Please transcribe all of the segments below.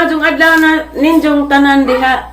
kajong adlaw na ninjong tanan diha.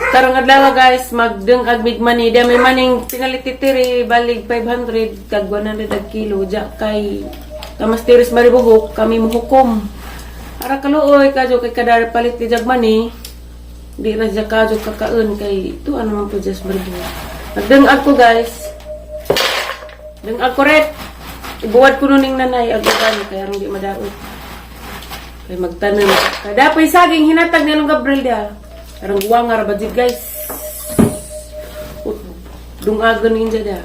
Karong adlaw guys, magdungag mig money. Di may maning pinalititiri balig 500 kag 100 ag kilo. Ja kay kamas tiris maribuhok kami muhukom. Ara kaluoy kajo kay kadar palit di jag money. Di ra ja kajo kakaon kay tuan naman po just maribuhok. Magdungag ko guys. Dungag ko ret. Ibuwad ko nuning nanay agutan kay aron di madaot. Kay magtanom. Kada pay saging hinatag nilong Gabriel dia. Karang guwang nga rabadid guys. Dungagan ninja da.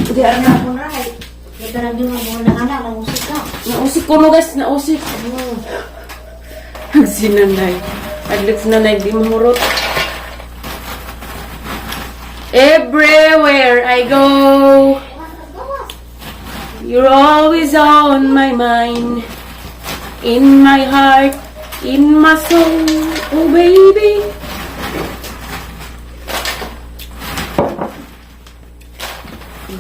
Hindi alam na ako na ay. Ito na din mo na anak ng musik ka. Nausik ko no guys, nausik. Sinanay. Adlix nanay di mahurot. Everywhere I go, you're always on my mind, in my heart, in my soul, oh baby.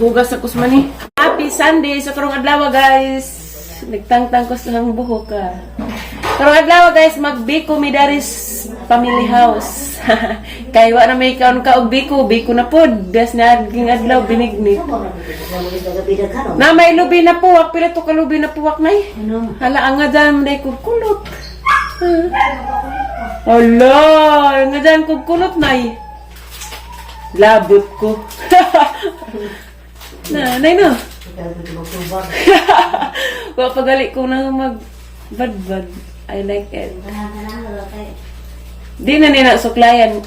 Gugas ako sa mani. Happy Sunday sa karong adlaw guys. Nagtangtang ko sa buhok ka. Karong adlaw guys, magbiko mi daris family house. Kay wa na may kaon ka og biko na pod. Das na ging adlaw binigni. Na may lubi na puwak, pila to ka lubi na puwak nay. Hala ang nga dyan day kulot. Hala, nga dyan kulot nay. Labot ko. Nay no. Wa pagali ko na mag-badbad. I like it. Di na nila sudlayan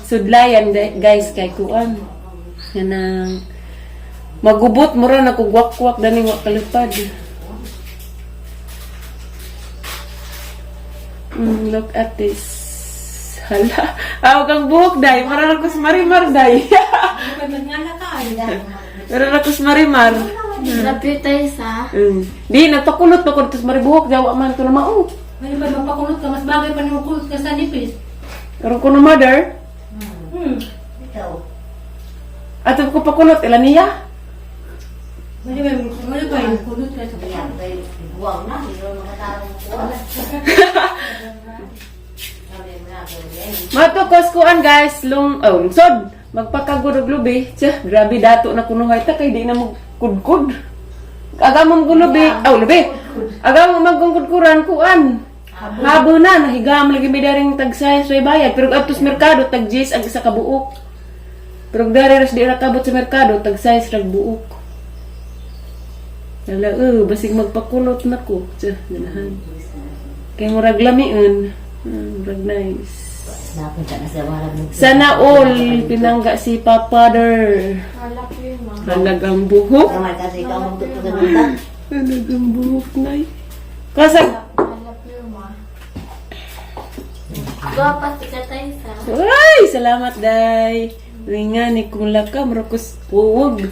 guys kay kuan. Yanang magubot mo ra na kugwak-kwak daning wa kalipad. Look at this. Hala. Awag ang buhok day. Mara ko sa marimar day. Mara ko sa marimar. Lapit tayo sa... Di, nagpakulot pa ko. Tapos maribuhok. Jawa man ito na mao. May ba mapakulot ka? Mas bagay pa naman kulot ka sa nipis. Karoon ko na mother. Ikaw. At ko pakulot. Ilan niya? May ba yung kulot ka sa Ayan, kay buwang na. Hindi mo makatarong ko. Matukos kuan guys. Lungsod. Magpakagurog lubi. Tiya, grabe dato na kunuhay ta. Kay di na mo kudkud. Agamong gulubi. Lubi. Agamong magkungkudkuran kuan. Habo na. Nahigam lagi may daring tagsay. So bayad. Pero atos merkado. Tag-jis ang isa kabuok. Pero dari ras di rakabot sa merkado. Tagsay sa buok. Lala, basig magpakulot na ko. Tiya, ganahan. Kaya murag lamiun. Murag nice. Napunta na sa warag ng... Sana all pinangga si Papader. Halagang buhok. Kamay kasi ikaw magtutugan ng tan. Halagang buhok na Kasag. Guwapas ika tayo sa... Ay, salamat day. Ringa ni kung laka marakos puwag.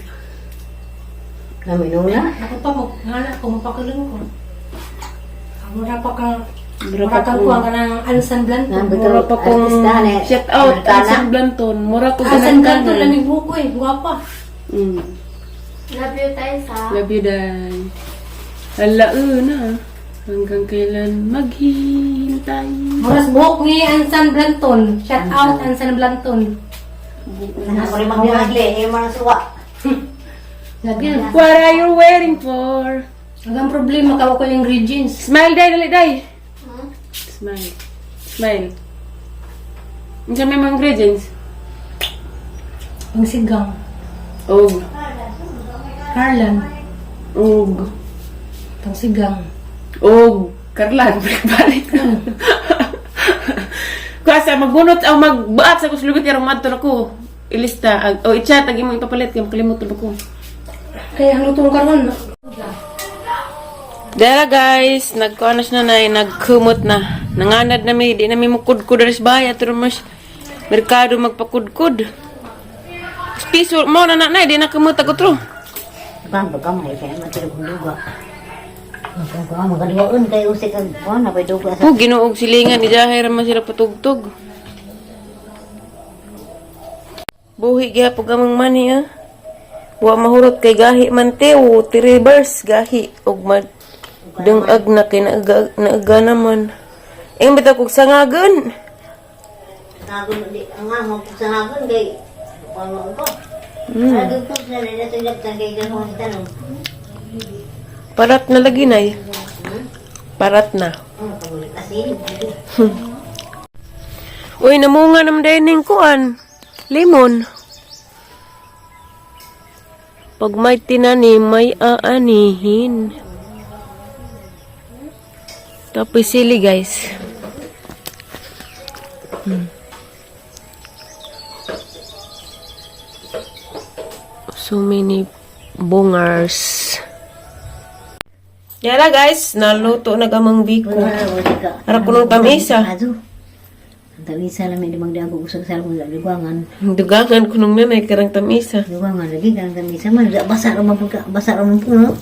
Kami nuna. Ako pa mo, nga ko, mapakulong ko. Mura pa kang... Mura Mura pa kang ko. kuha ka ng Alsan Blanton. Mura pa kong shout out Alsan Blanton. Mura ko Alsan Blanton, ganang lamig buko eh. Guwapa. Love you tayo sa... Love you day. Hala na. Hanggang kailan maghihintay. Muras buhok ni Alsan Blanton. Shout out Alsan Blanton. Ako rin magbihagli. Yung mga suwa. Lagyan. What are you waiting for? Hanggang problema, kawa ko yung ingredients. Smile day, dali day. Smile. Smile. Ano may mga ingredients? Ang sigang. Og. Harlan. Og. Ang sigang. Og. Karlan. Balik ka. Kasi magbunot ang magbaat sa kuslubit yung madto na ko. Ilista. O i-chat. Agi mo ipapalit. Kaya makalimutan ba ko. Kaya ang lutong karon. Dara guys. Nagkuanas na na. Nagkumot na. Nanganad na may. Di na may mukudkud aris baya. Pero mas merkado magpakudkud. Piso mo na na. Di na kumot ako tro. Bang, bagamay. Kaya matulog kong duga. Magaliwaon kayo usik ang buwan na pa'y duga sa... Ginuog silingan. Di jahay raman sila patugtog. Buhi gyapon gamang mani ah. Wa mahurot kay gahi man te o reverse gahi og dungag na kinaaga naman. Ing bitaw kog sangagon. Sangagon di ang amo ko sangagon kay ano ko. Lagi ko sa nila tulad sa kay gano'n tanong. Parat na lagi nay. Parat na. Asin. Uy, namunga naman dining kuan. Lemon. Pag may tinanim, may aanihin. Tapos sili, guys. So many bungars. Yala, guys. Naluto na gamang biko. Para kunong tamisa. Aduh. Tamisa lang may limang dago gusto sa mo liwangan. Dugangan kunong nanay karang tamisa. Liwangan lagi kan tamisa man basa ra man puno.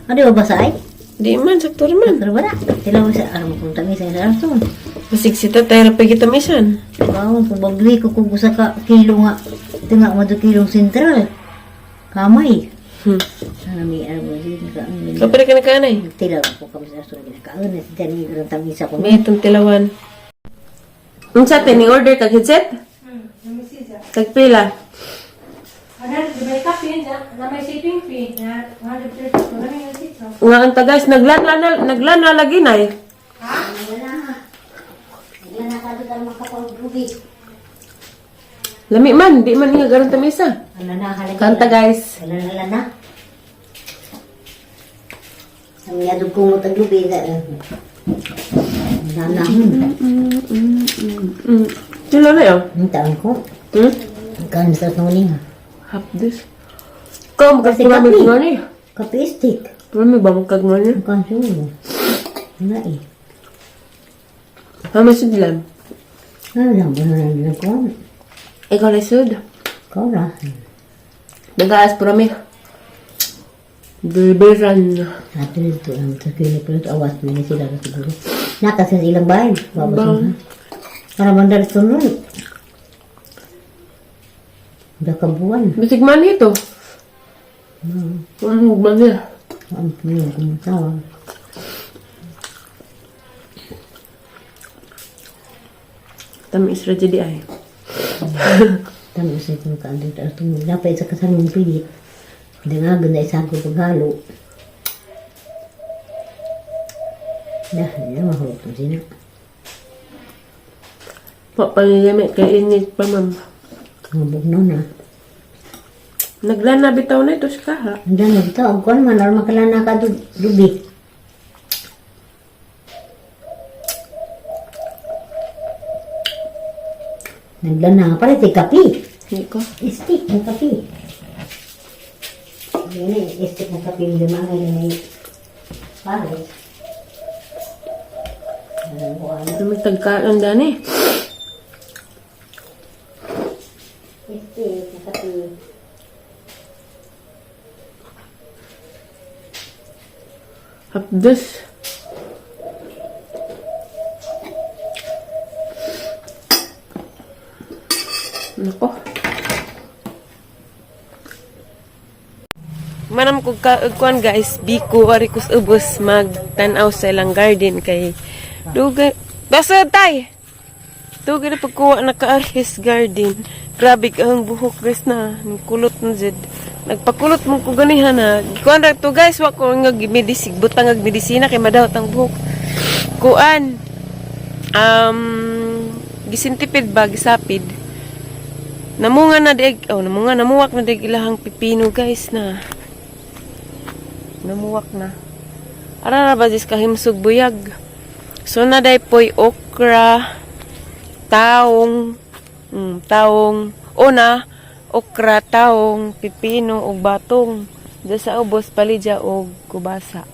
Adi ba basa ay? Di man, sakto man. Pero wala. Tilaw sa aram kung tamisa sa rason. Masigsita tayo na pagi tamisan. Wow, kung bagli ko kung gusto ka kilo nga. Tinga mo do kilong sentral. Kamay. Sana may arbo din ka. Kapag ka na kanay. Tilaw ko kami sa rason. Kaon na si Dani ng tamisa ko. May itong tilawan. Unsa ni order kag headset? Kag pila? Ada di may kapin na may shipping fee na 100 pesos na may sito. Nga anta guys, naglana lagi nay. Wala. Yan na ka doon makapag-rubi. Lami man, di man nga garang tamisa. Wala na halagi. Kanta guys. Wala na. Ang yadog kong utag-rubi na. Nanahon. Sila na yun? Ang taon ko. Kan sa tuning. Half this. Ikaw, Kasi magkakura kape. mo nga niya. Kape stick. Marami ba magkagma niya? Ang kansulo. Wala eh. Hama sudlan. Alam mo na lang ko. Ikaw na sud. Kora. Nag-aas po rami. Berberan. Ato dito ang sakili pero awas mo na sila siguro. Nakas sa ilang bahay. Babas mo. Para bandar sunod. Udah kabuan. Bisig man ito. Ano ba niya? Ang puno kumatawa. Tamis ra jadi ay. Tama sa itong kaandang taas tumulong. Dapat sa kasamang pilit. Dangagan na isa ko paghalo. Dahil na mahulog ito sila. Papalimit kay init pa ma'am. Ngabog na na. Naglana bitaw na ito sa kaha. Ang dami ito. Ang kuwan man. Or makalana ka dubi. Naglana ka pala. Ito kapi. Hindi ko. Stick ng kapi. Yan eh. Stick ng kapi. Hindi mga yung may pares. Ano ko ano. May tagkaan dani. Stick ng kapi. Hapdos. Nako. Manam ko kuan guys, biko ari kus ubos magtan-aw sa ilang garden kay dugay. Basta tay. Dugay na pagkuha na ka-arhis garden. Grabe ka ang buhok guys na kulot na jud. Nagpakulot mo ko ganihan na. Kuan ra to guys, wa ko nga medisig butang ag medisina kay madawat ang buhok. Kuan gisintipid ba gisapid. Namunga na dig, namuwak na dig ilahang pipino guys na. Namuwak na. Ara ba dis kahimsog buyag. So na day poy okra, taong, okra, taong, pipino ug batong. Diya sa ubos palidya og kubasa.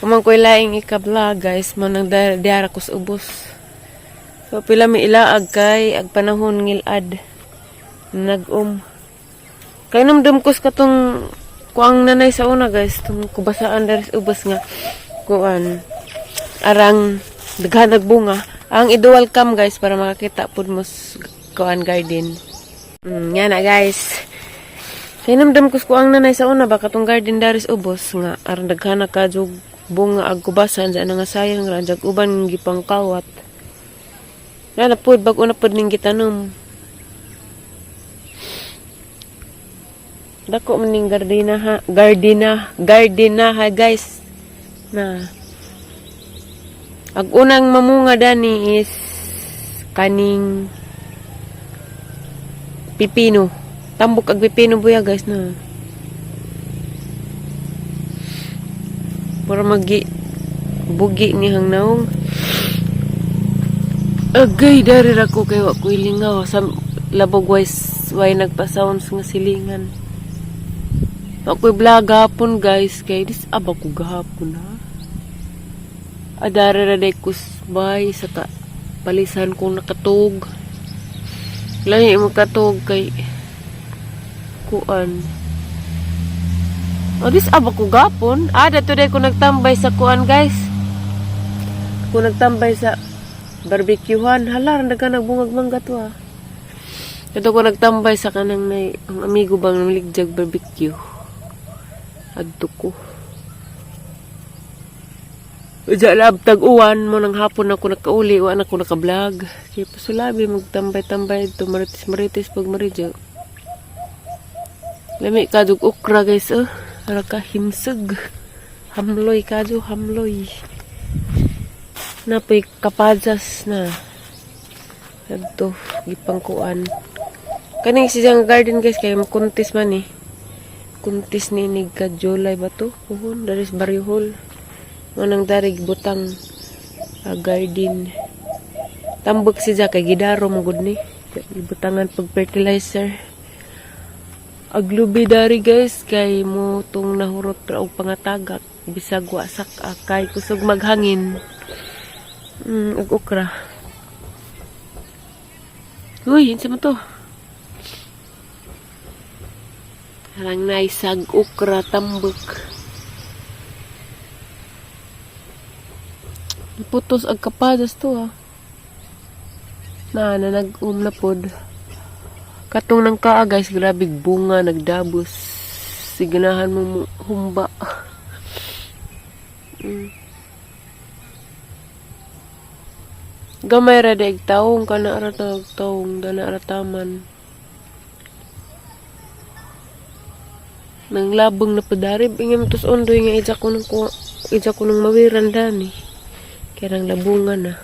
Kumang ko'y laing ikabla guys, mo nang diara ko sa ubos. So pila mi ilaag kay ag panahon ngilad. Kay namdum ko sa katong kuang nanay sa una guys, tung kubasaan dari sa ubos nga kuan arang daghan nagbunga. Ang i-welcome guys para makakita pud mo kuan garden. Yan na guys. Kaya namdam ko ang nanay sa una baka tong garden daris ubos nga aron daghana ka jug bunga ag kubasan sa nga sayang ra jag uban gipang kawat. Na pud bag una pud ning gitanom. Dako man ning gardena ha, gardena ha guys. Na ag unang mamunga dani is kaning pipino. Tambok ag pipino buya guys na. Para magi bugi ni hang naong. Agay dari ra ko kay wa ko ilingaw sa labog way nagpa-sounds nga silingan. Ako'y vlog hapon guys kay dis aba ko gahapon ha. Adara ra day kusbay sa palisan kong nakatog. Lahi mo katog kay kuan. O dis aba ko gapon. Dato day ko nagtambay sa kuan guys. Ko nagtambay sa barbecuehan. Hala ka nagbungag mangga to ha. Dato ko nagtambay sa kanang ang amigo bang namigligjag barbecue. Adto ko. Uja lab tag-uwan mo nang hapon ako nakauli, wa na ako naka-vlog. Kaya pasulabi magtambay-tambay ito maritis pag maridyo. Lami kadug okra guys para ka himseg. Hamloy kadyo hamloy. Napoy kapajas na. Adto gipangkuan. Kaning siyang garden guys kay makuntis man eh. Kuntis ni ka July ba to? Puhon daris Barrio Hall. Manang darig butang garden. Tambok siya kay gidaro mo gud ni. Ibutangan pag fertilizer. Aglubi dari guys kay mo tong nahurot ra og pangatagak bisag wa sak kay kusog maghangin. Ag okra. Uy, insa mo to? Harang naisag okra tambok. Putos ag kapadas to ha. Na nag-na pod. Katong nang kaa guys, grabig bunga, nagdabos. Siganahan mo humba. Gamay ra daig taong kana ara taong dana ara taman. Nang labong na padarib ingam tos ondoy nga ija ko nang mawiran dani. Kaya nang labungan na.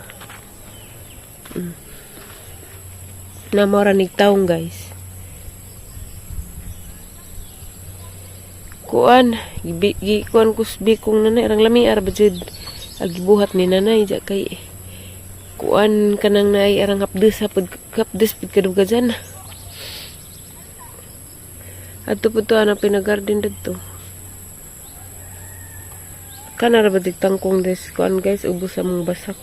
Na mora nig taong guys. Kuan kuan kusbi kong nanay arang lami arba jud agibuhat ni nanay ja kay kuan kanang nay arang hapdes pud kadug dyan. Adto pud to ana pinagarden didto. Kana ra ba tangkong des kuan guys ubos sa mong basak.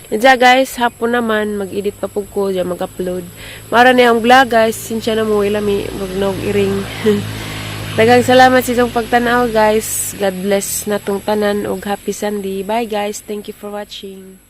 Diya guys, hapon naman, mag-edit pa po ko, diya mag-upload. Mara na yung vlog guys, sinsya na mo, ilami, magnog iring. Dagang salamat sa itong pagtanaw guys. God bless na tong tanan og happy Sunday. Bye guys, thank you for watching.